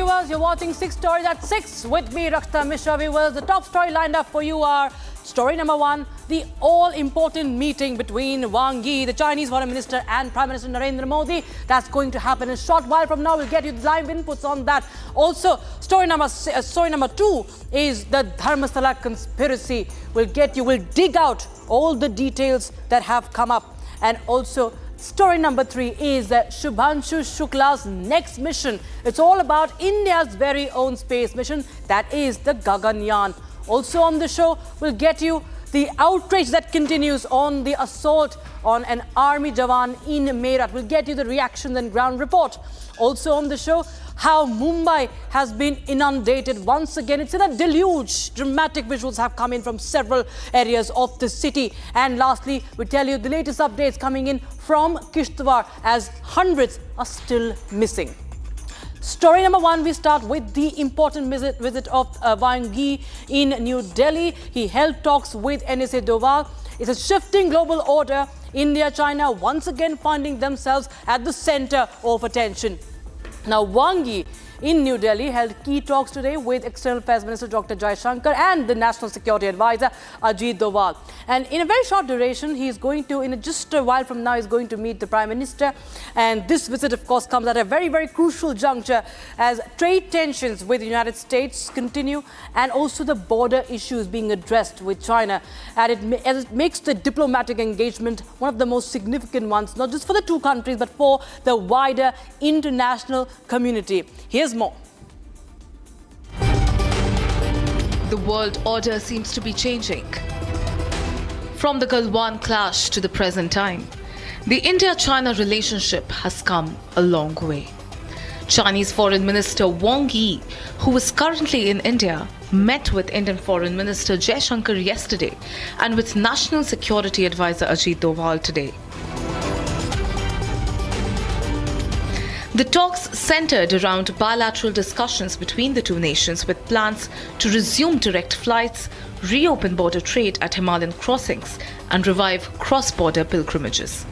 viewers, you're watching 6 Stories at 6 with me, Rakhta Mishra. Viewers, the top story lined up for you are story number 1, the all-important meeting between Wang Yi, the Chinese Foreign Minister, and Prime Minister Narendra Modi. That's going to happen in a short while from now. We'll get you live inputs on that. Also, story number 2 is the Dharmasthala conspiracy. We'll dig out all the details that have come up. And also, story number 3 is Shubhanshu Shukla's next mission. It's all about India's very own space mission, that is the Gaganyaan. Also on the show, we'll get you the outrage that continues on the assault on an army Jawan in Meerut. We'll get you the reactions and ground report. Also on the show, how Mumbai has been inundated once again. It's in a deluge. Dramatic visuals have come in from several areas of the city. And lastly, we tell you the latest updates coming in from Kishtwar as hundreds are still missing. Story number 1, we start with the important visit of Wang Yi in New Delhi. He held talks with NSA Doval. It's a shifting global order. India, China once again finding themselves at the center of attention. Now, Wang Yi in New Delhi held key talks today with External Affairs Minister Dr. Jaishankar and the National Security Advisor Ajit Doval. And in a very short duration, he is going to, just a while from now, he's going to meet the Prime Minister. And this visit, of course, comes at a very, very crucial juncture as trade tensions with the United States continue and also the border issues being addressed with China. And it makes the diplomatic engagement one of the most significant ones, not just for the two countries, but for the wider international community. Here's more. The world order seems to be changing. From the Galwan clash to the present time, the India-China relationship has come a long way. Chinese Foreign Minister Wang Yi, who is currently in India, met with Indian Foreign Minister Jaishankar yesterday and with National Security Advisor Ajit Doval today. The talks centered around bilateral discussions between the two nations with plans to resume direct flights, reopen border trade at Himalayan crossings, and revive cross-border pilgrimages.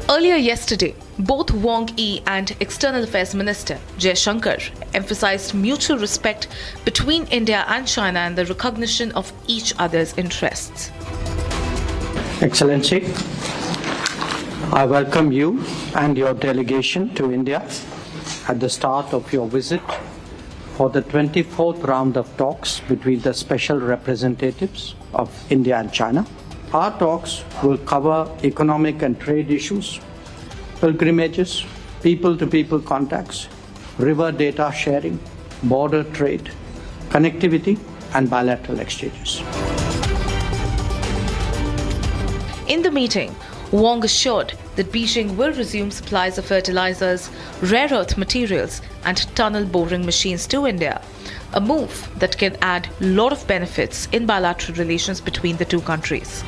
Earlier yesterday, both Wang Yi and External Affairs Minister Jaishankar emphasized mutual respect between India and China and the recognition of each other's interests. Excellency, I welcome you and your delegation to India at the start of your visit for the 24th round of talks between the special representatives of India and China. Our talks will cover economic and trade issues, pilgrimages, people-to-people contacts, river data sharing, border trade, connectivity, and bilateral exchanges. In the meeting, Wang assured that Beijing will resume supplies of fertilizers, rare earth materials, and tunnel boring machines to India, a move that can add a lot of benefits in bilateral relations between the two countries.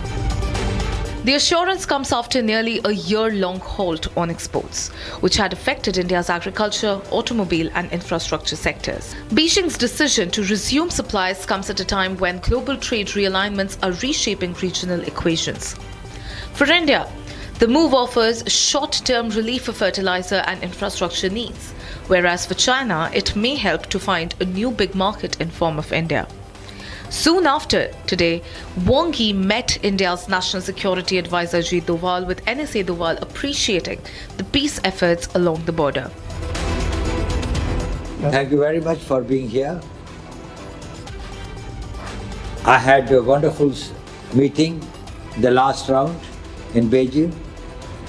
The assurance comes after nearly a year-long halt on exports, which had affected India's agriculture, automobile and infrastructure sectors. Beijing's decision to resume supplies comes at a time when global trade realignments are reshaping regional equations. For India, the move offers short-term relief for fertilizer and infrastructure needs, whereas for China, it may help to find a new big market in form of India. Soon after, today, Wang Yi met India's National Security Advisor Ajit Doval, with NSA Doval appreciating the peace efforts along the border. Thank you very much for being here. I had a wonderful meeting, the last round in Beijing,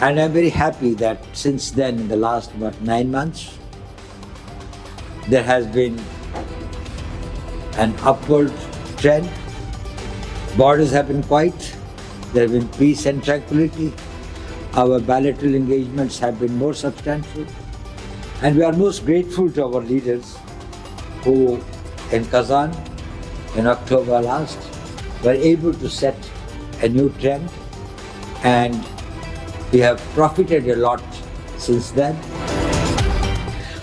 and I'm very happy that since then, in the last 9 months, there has been an upward trend. Borders have been quiet, there have been peace and tranquility. Our bilateral engagements have been more substantial, and we are most grateful to our leaders who, in Kazan, in October last, were able to set a new trend, and we have profited a lot since then.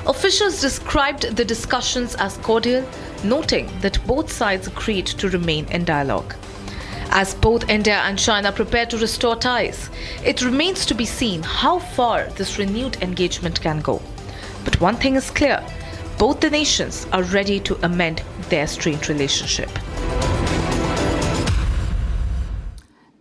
Officials described the discussions as cordial, noting that both sides agreed to remain in dialogue. As both India and China prepare to restore ties, it remains to be seen how far this renewed engagement can go. But one thing is clear, both the nations are ready to amend their strained relationship.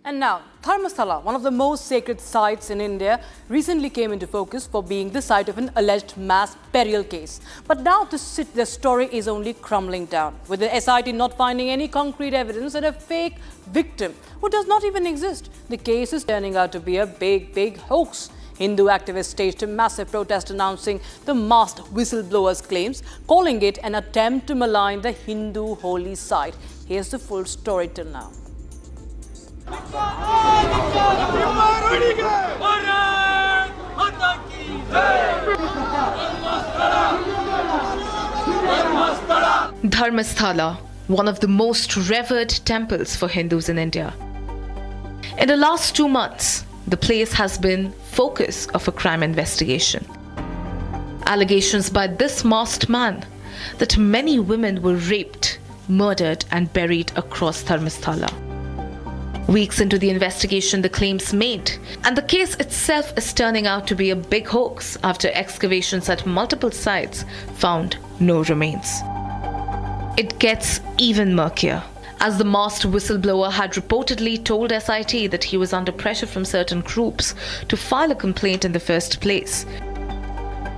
And now, Dharmasthala, one of the most sacred sites in India, recently came into focus for being the site of an alleged mass burial case. But now the story is only crumbling down, with the SIT not finding any concrete evidence and a fake victim who does not even exist. The case is turning out to be a big hoax. Hindu activists staged a massive protest announcing the masked whistleblower's claims, calling it an attempt to malign the Hindu holy site. Here's the full story till now. Dharmasthala, one of the most revered temples for Hindus in India. In the last 2 months, the place has been focus of a crime investigation. Allegations by this masked man that many women were raped, murdered and buried across Dharmasthala. Weeks into the investigation, the claims made, and the case itself is turning out to be a big hoax after excavations at multiple sites found no remains. It gets even murkier, as the masked whistleblower had reportedly told SIT that he was under pressure from certain groups to file a complaint in the first place.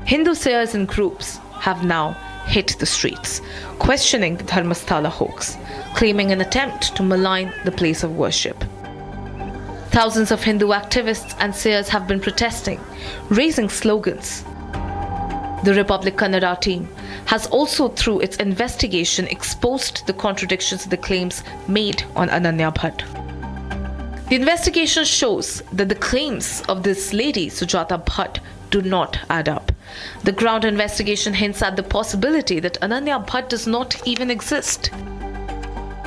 Hindu seers and groups have now hit the streets, questioning the Dharmasthala hoax, claiming an attempt to malign the place of worship. Thousands of Hindu activists and seers have been protesting, raising slogans. The Republic Kannada team has also, through its investigation, exposed the contradictions in the claims made on Ananya Bhatt. The investigation shows that the claims of this lady, Sujata Bhatt, do not add up. The ground investigation hints at the possibility that Ananya Bhatt does not even exist.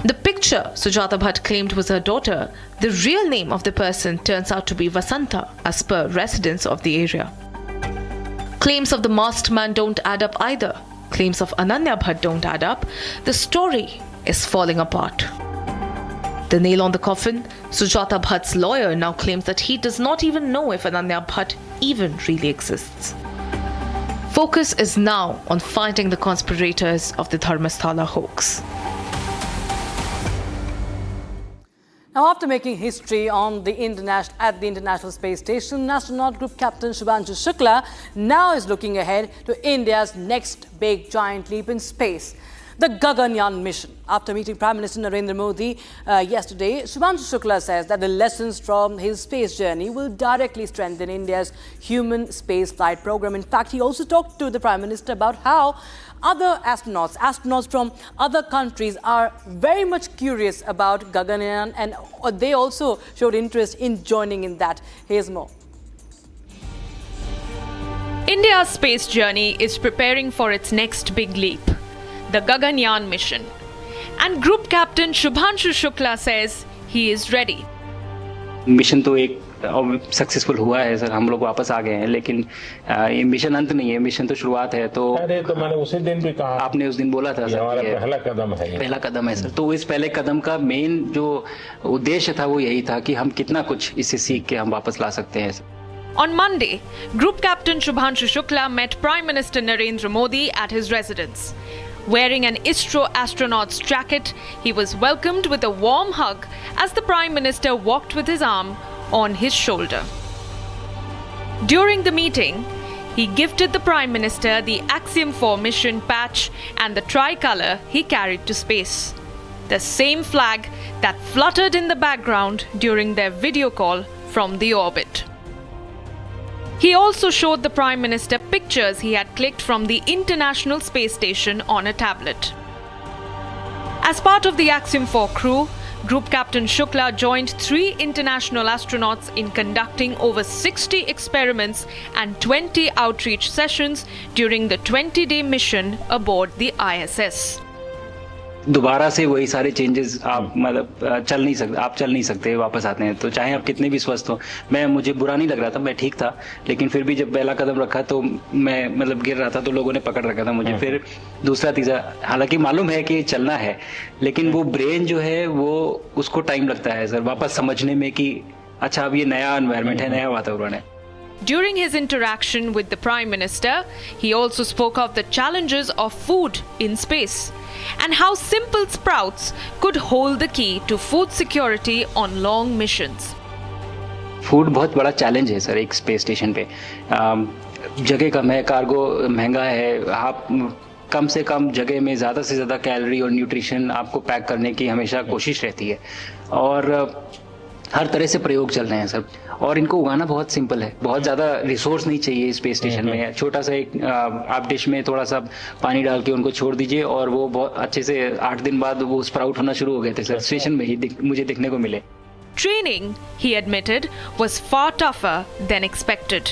The picture Sujata Bhatt claimed was her daughter, the real name of the person turns out to be Vasanta, as per residents of the area. Claims of the masked man don't add up either. Claims of Ananya Bhatt don't add up. The story is falling apart. The nail on the coffin, Sujata Bhatt's lawyer now claims that he does not even know if Ananya Bhatt even really exists. Focus is now on finding the conspirators of the Dharmasthala hoax. Now, after making history at the International Space Station, astronaut group captain Shubhanshu Shukla now is looking ahead to India's next big giant leap in space, the Gaganyaan mission. After meeting Prime Minister Narendra Modi yesterday, Shubhanshu Shukla says that the lessons from his space journey will directly strengthen India's human space flight program. In fact, he also talked to the Prime Minister about how other astronauts from other countries are very much curious about Gaganyaan, and they also showed interest in joining in that. Here's more. India's space journey is preparing for its next big leap, the Gaganyaan mission. And Group Captain Shubhanshu Shukla says he is ready. Mission तो एक successful हुआ है sir, हम लोग वापस आ गए हैं, लेकिन ये मिशन अंत नहीं है, मिशन तो शुरुआत है। तो अरे तो मैंने उसी दिन भी कहा, आपने उस दिन बोला था सर, ये पहला कदम है सर। तो इस पहले कदम का मेन जो उद्देश्य था वो यही था कि हम कितना कुछ इससे सीख के हम वापस ला सकते हैं। On Monday, Group Captain Shubhanshu Shukla met Prime Minister Narendra Modi at his residence. Wearing an ISRO astronaut's jacket, he was welcomed with a warm hug as the Prime Minister walked with his arm on his shoulder. During the meeting, he gifted the Prime Minister the Axiom 4 mission patch and the tricolour he carried to space, the same flag that fluttered in the background during their video call from the orbit. He also showed the Prime Minister pictures he had clicked from the International Space Station on a tablet. As part of the Axiom 4 crew, Group Captain Shukla joined 3 international astronauts in conducting over 60 experiments and 20 outreach sessions during the 20-day mission aboard the ISS. दोबारा से वही सारे changes आप मतलब चल नहीं सकते वापस आते हैं, तो चाहे आप कितने भी स्वस्थ हो। मुझे बुरा नहीं लग रहा था, मैं ठीक था, लेकिन फिर भी जब पहला कदम रखा तो मैं मतलब गिर रहा था, तो लोगों ने पकड़ रखा था मुझे। फिर दूसरा तीसरा, हालांकि मालूम है कि चलना है, लेकिन वो ब्रेन जो है वो उसको टाइम लगता है सर वापस समझने में कि अच्छा अब ये नया एनवायरनमेंट है, नया वातावरण है। During his interaction with the Prime Minister, he also spoke of the challenges of food in space and how simple sprouts could hold the key to food security on long missions. Food बहुत बड़ा challenge है sir एक space station पे। जगह कम है, cargo महंगा है, आप कम से कम जगह में ज़्यादा से ज़्यादा कैलोरी और न्यूट्रिशन आपको पैक करने की हमेशा कोशिश रहती है और हर तरह से प्रयोग चल रहे हैं सर। और इनको उगाना बहुत सिंपल है, बहुत ज़्यादा रिसोर्स नहीं चाहिए स्पेस स्टेशन में। छोटा सा एक आप डिश में थोड़ा सा पानी डाल के उनको छोड़ दीजिए और वो बहुत अच्छे से 8 दिन बाद वो स्प्राउट होना शुरू हो गए थे सर, स्टेशन में ही मुझे देखने को मिले। Training, he admitted, was far tougher than expected.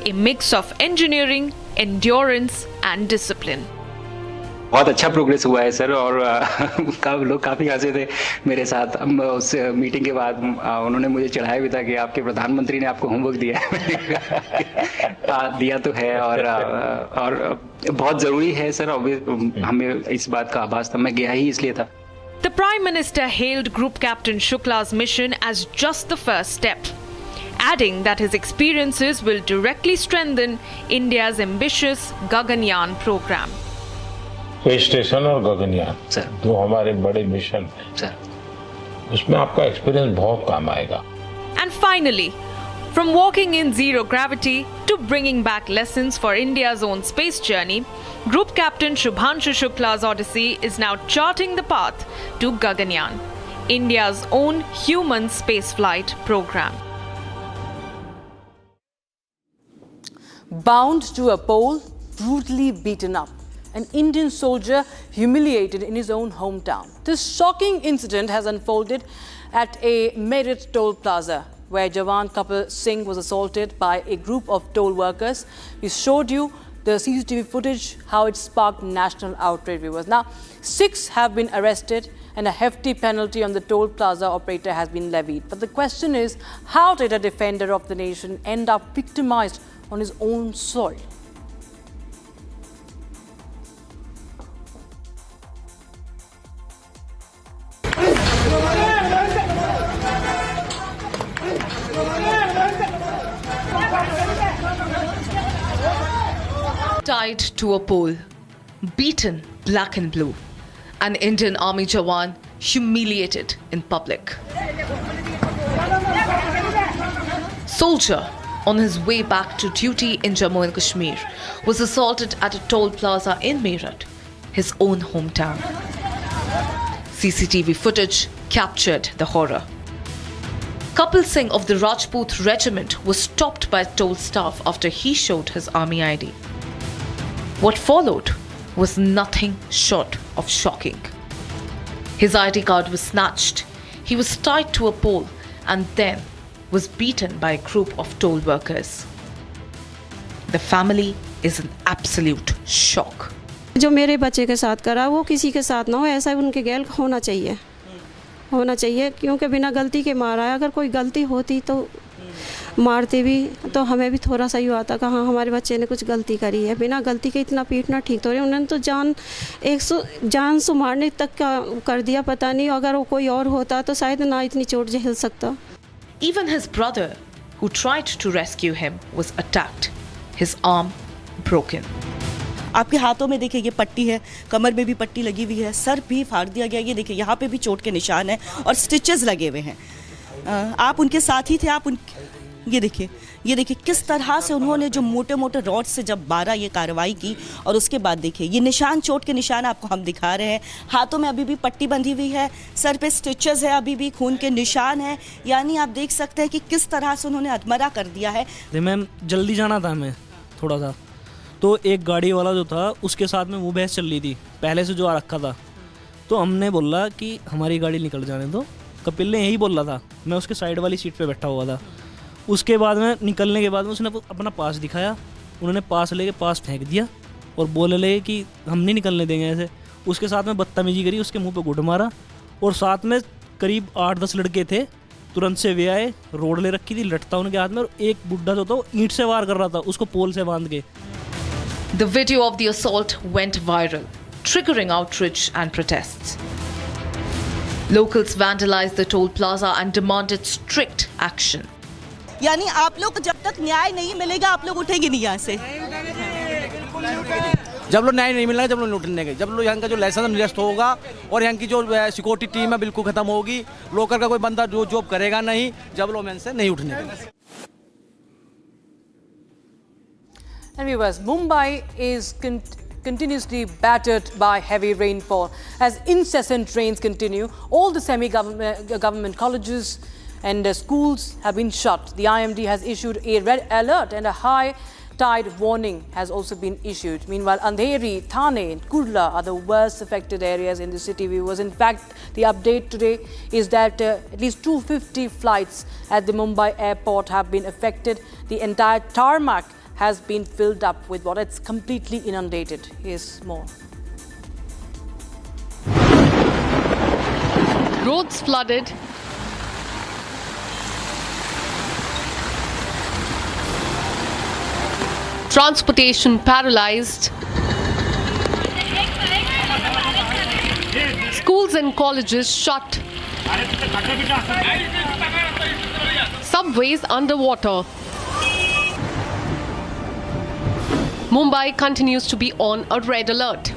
A mix of engineering, endurance and discipline. बहुत अच्छा प्रोग्रेस हुआ है सर और लोग काफ़ी हंसे थे मेरे साथ। उस मीटिंग के बाद उन्होंने मुझे चढ़ाया भी था कि आपके प्रधानमंत्री ने आपको होमवर्क दिया है। दिया तो है और बहुत ज़रूरी है सर। हमें इस बात का आभास था, मैं गया ही इसलिए था। The Prime Minister hailed Group Captain Shukla's mission as just the first step, adding that his experiences will directly strengthen India's ambitious Gaganyaan program. Space station और गगनयान सर, जो हमारे बड़े मिशन हैं सर, उसमें आपका एक्सपीरियंस बहुत काम आएगा। And finally, from walking in zero gravity to bringing back lessons for India's own space journey, Group Captain Shubhanshu Shukla's Odyssey is now charting the path to Gaganyaan, India's own human spaceflight program. Bound to a pole, brutally beaten up. An Indian soldier humiliated in his own hometown. This shocking incident has unfolded at a Meerut toll plaza, where Jawan couple Singh was assaulted by a group of toll workers. We showed you the CCTV footage, how it sparked national outrage, viewers. Now, 6 have been arrested and a hefty penalty on the toll plaza operator has been levied. But the question is, how did a defender of the nation end up victimized on his own soil? Tied to a pole, beaten black and blue, an Indian Army Jawan humiliated in public. Soldier on his way back to duty in Jammu and Kashmir was assaulted at a toll plaza in Meerut, his own hometown. CCTV footage captured the horror. Kapil Singh of the Rajput regiment was stopped by toll staff after he showed his army ID. What followed was nothing short of shocking. His ID card was snatched, he was tied to a pole and then was beaten by a group of toll workers. The family is in absolute shock. जो मेरे बच्चे के साथ करा वो किसी के साथ ना हो, ऐसा उनके गैल होना चाहिए क्योंकि बिना गलती के मारा है। अगर कोई गलती होती तो मारते भी तो हमें भी थोड़ा सा ही आता कि हाँ हमारे बच्चे ने कुछ गलती करी है। बिना गलती के इतना पीटना ठीक तो नहीं, उन्होंने तो जान से मारने तक का कर दिया। पता नहीं अगर वो कोई और होता तो शायद ना इतनी चोट झेल सकता। Even his brother, who tried to rescue him, was attacked, his arm broken. आपके हाथों में देखिए ये पट्टी है, कमर में भी पट्टी लगी हुई है, सर भी फाड़ दिया गया। ये देखिए यहाँ पे भी चोट के निशान हैं और स्टिचेस लगे हुए हैं। आप उनके साथ ही थे, ये देखिए किस तरह से उन्होंने जो मोटे मोटे रॉड से जब मारा ये कार्रवाई की। और उसके बाद देखिए ये निशान, चोट के निशान आपको हम दिखा रहे हैं। हाथों में अभी भी पट्टी बंधी हुई है, सर पे स्टिचेस है, अभी भी खून के निशान है। यानी आप देख सकते हैं कि किस तरह से उन्होंने अधमरा कर दिया है। मैम जल्दी जाना था हमें थोड़ा सा, तो एक गाड़ी वाला जो था उसके साथ में वो बहस चल रही थी पहले से जो आ रखा था। तो हमने बोला कि हमारी गाड़ी निकल जाने दो। कपिल ने यही बोला था, मैं उसके साइड वाली सीट पे बैठा हुआ था। उसके बाद में निकलने के बाद में उसने अपना पास दिखाया, उन्होंने पास लेके पास फेंक दिया और बोलने लगे कि हम नहीं निकलने देंगे ऐसे। उसके साथ में बदतमीजी करी, उसके मुंह पे घुट मारा और साथ में करीब 8-10 लड़के थे। तुरंत से वे आए, रोड ले रखी थी, लटता उनके हाथ में और एक बुढ़ा जो था वो ईंट से वार कर रहा था, उसको पोल से बांध के। The video of the assault went viral, triggering outrage and protests. Locals vandalized the toll plaza and demanded strict action. यानी आप लोग को जब तक न्याय नहीं मिलेगा आप लोग उठेंगे नहीं यहाँ से। जब लोग न्याय नहीं मिलेगा, जब लोग लूटने गए, जब लोग यहाँ का जो लाइसेंस निरस्त होगा और यहाँ की जो सिक्योरिटी टीम है बिल्कुल खत्म होगी, लोकल का कोई बंदा जो जॉब करेगा नहीं, जब लोग से नहीं उठने गए। And viewers, Mumbai is continuously battered by heavy rainfall. As incessant rains continue, all the semi-government colleges and schools have been shut. The IMD has issued a red alert and a high tide warning has also been issued. Meanwhile, Andheri, Thane and Kurla are the worst affected areas in the city, viewers. In fact, the update today is that at least 250 flights at the Mumbai airport have been affected. The entire tarmac has been filled up with water. It's completely inundated. Here's more. Roads flooded. Transportation paralyzed. Schools and colleges shut. Subways underwater. Mumbai continues to be on a red alert.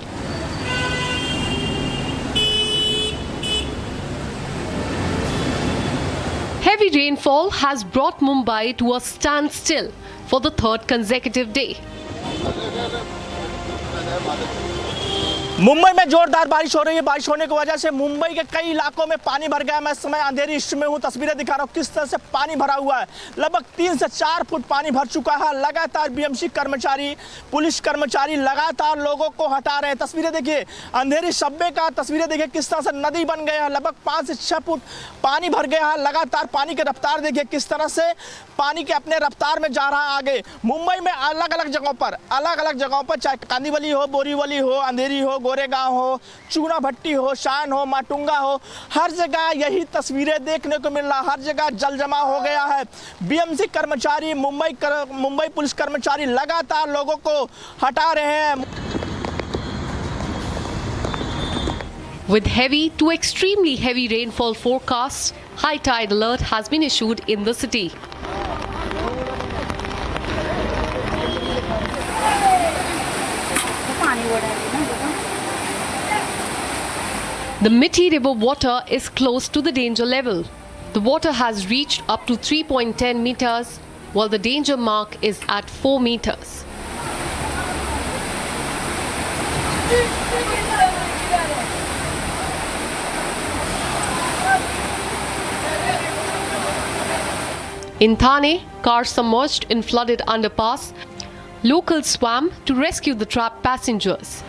Heavy rainfall has brought Mumbai to a standstill for the third consecutive day. Mumbai में जोरदार बारिश हो रही है। बारिश होने की वजह से मुंबई के कई इलाकों में पानी भर गया है। मैं इस समय अंधेरी ईस्ट में हूँ, तस्वीरें दिखा रहा हूँ किस तरह से पानी भरा हुआ है। लगभग 3 से 4 फुट पानी भर चुका है। लगातार बीएमसी कर्मचारी, पुलिस कर्मचारी लगातार लोगों को हटा रहे हैं। तस्वीरें देखिए, अंधेरी सब्वे का तस्वीरें देखिए किस तरह से नदी बन गया है। लगभग 5 से 6 फुट पानी भर गया है। लगातार पानी की रफ्तार देखिए किस तरह से पानी के अपने रफ्तार में जा रहा है आगे। मुंबई में अलग अलग जगहों पर चाहे कांदीवली हो, बोरीवली हो, अंधेरी हो, गोरेगांव हो, चूना भट्टी हो, शान हो, माटुंगा हो, हर जगह यही तस्वीरें देखने को मिल रहा है। हर जगह जल जमा हो गया है। बीएमसी कर्मचारी, मुंबई पुलिस कर्मचारी लगातार लोगों को हटा रहे हैं। With heavy to extremely heavy rainfall forecasts, high tide alert has been issued in the city. The Mithi River water is close to the danger level. The water has reached up to 3.10 meters, while the danger mark is at 4 meters. In Thane, cars submerged in flooded underpass. Locals swam to rescue the trapped passengers.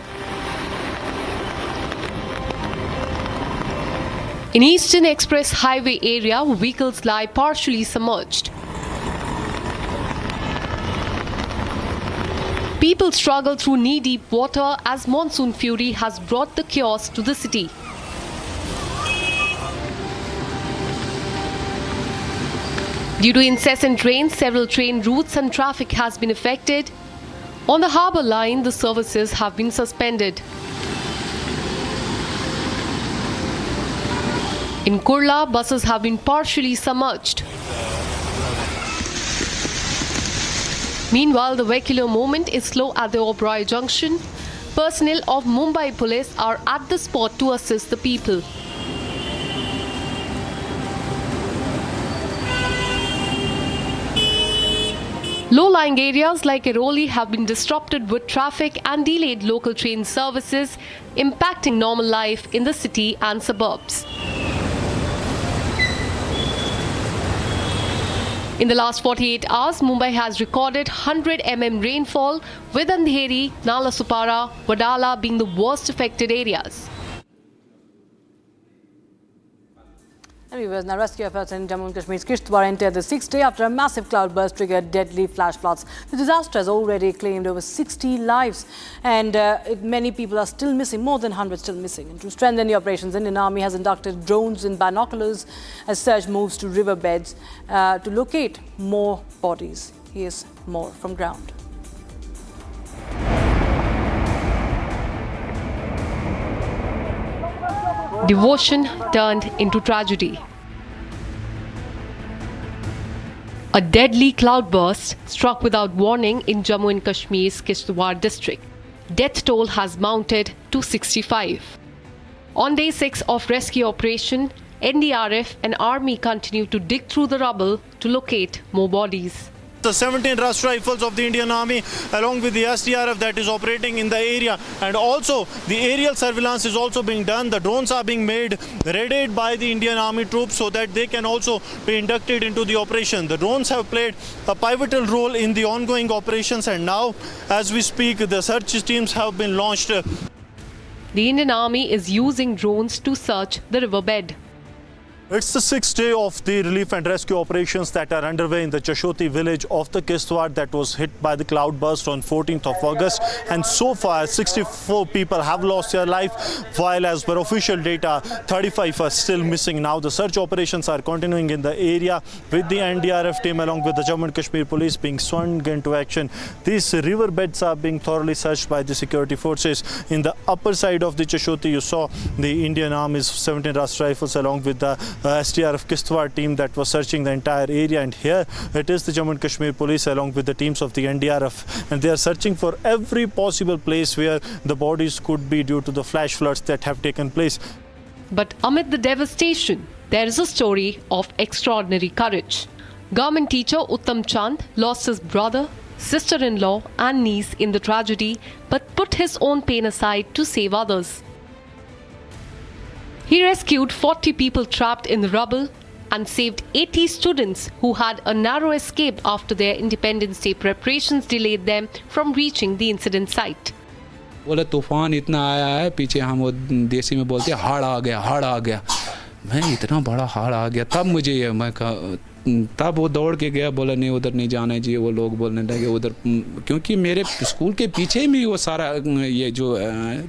In Eastern Express Highway area, vehicles lie partially submerged. People struggle through knee-deep water as monsoon fury has brought the chaos to the city. Due to incessant rain, several train routes and traffic has been affected. On the harbour line, the services have been suspended. In Kurla, buses have been partially submerged. Meanwhile, the vehicular movement is slow at the Oberoi Junction. Personnel of Mumbai Police are at the spot to assist the people. Low-lying areas like Airoli have been disrupted with traffic and delayed local train services, impacting normal life in the city and suburbs. In the last 48 hours, Mumbai has recorded 100 mm rainfall, with Andheri, Nalasopara, Wadala being the worst affected areas. Now, rescue efforts in Jammu and Kashmir's Kishtwar entered the 6th day after a massive cloudburst triggered deadly flash floods. The disaster has already claimed over 60 lives, and many people are still missing, more than 100 still missing. And to strengthen the operations, the Indian Army has inducted drones and binoculars as search moves to riverbeds to locate more bodies. Here's more from ground. Devotion turned into tragedy. A deadly cloudburst struck without warning in Jammu and Kashmir's Kishtwar district. Death toll has mounted to 65. On day 6 of rescue operation, NDRF and Army continue to dig through the rubble to locate more bodies. The 17 Rust Rifles of the Indian Army along with the SDRF that is operating in the area, and also the aerial surveillance is also being done. The drones are being made readied by the Indian Army troops so that they can also be inducted into the operation. The drones have played a pivotal role in the ongoing operations, and now as we speak the search teams have been launched. The Indian Army is using drones to search the riverbed. It's the 6th day of the relief and rescue operations that are underway in the Chashoti village of the Kishtwar that was hit by the cloudburst on 14th of August. And so far, 64 people have lost their life, while as per official data, 35 are still missing. Now the search operations are continuing in the area with the NDRF team along with the Jammu and Kashmir police being swung into action. These riverbeds are being thoroughly searched by the security forces. In the upper side of the Chashoti, you saw the Indian Army's 17 Rust Rifles along with the SDRF Kishtwar team that was searching the entire area, and here it is the Jammu and Kashmir police along with the teams of the NDRF, and they are searching for every possible place where the bodies could be due to the flash floods that have taken place. But amid the devastation, there is a story of extraordinary courage. Government teacher Uttam Chand lost his brother, sister-in-law and niece in the tragedy, but put his own pain aside to save others. He rescued 40 people trapped in the rubble and saved 80 students who had a narrow escape after their Independence Day preparations delayed them from reaching the incident site. बोले तूफान इतना आया है, पीछे हम वो देसी में बोलते हैं हाड़ आ गया, हाड़ आ गया। मैं इतना बड़ा हाड़ आ गया, तब मुझे ये मैं तब वो दौड़ के गया, बोला नहीं उधर नहीं जाना है जी। वो लोग बोलने लगे उधर, क्योंकि मेरे स्कूल के पीछे में वो सारा ये जो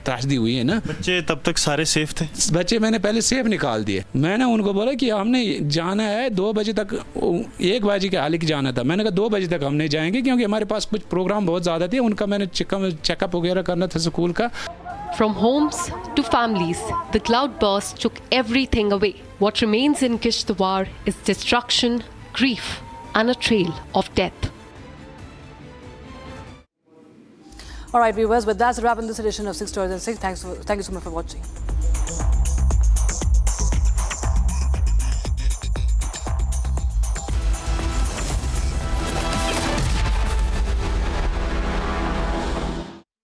त्रासदी हुई है ना। बच्चे तब तक सारे सेफ थे? बच्चे मैंने पहले सेफ निकाल दिए। मैंने उनको बोला कि हमने जाना है 2 बजे तक, 1 बजे के हाल की जाना था। मैंने कहा 2 बजे तक हम नहीं जाएंगे क्योंकि हमारे पास कुछ प्रोग्राम बहुत ज़्यादा थे, उनका मैंने चेकअप वगैरह करना था स्कूल का। From homes to families, the cloudburst took everything away. What remains in Kishtwar is destruction, grief, and a trail of death. All right, viewers, with that's a wrap in this edition of 6 Stories and 6. Thank you so much for watching.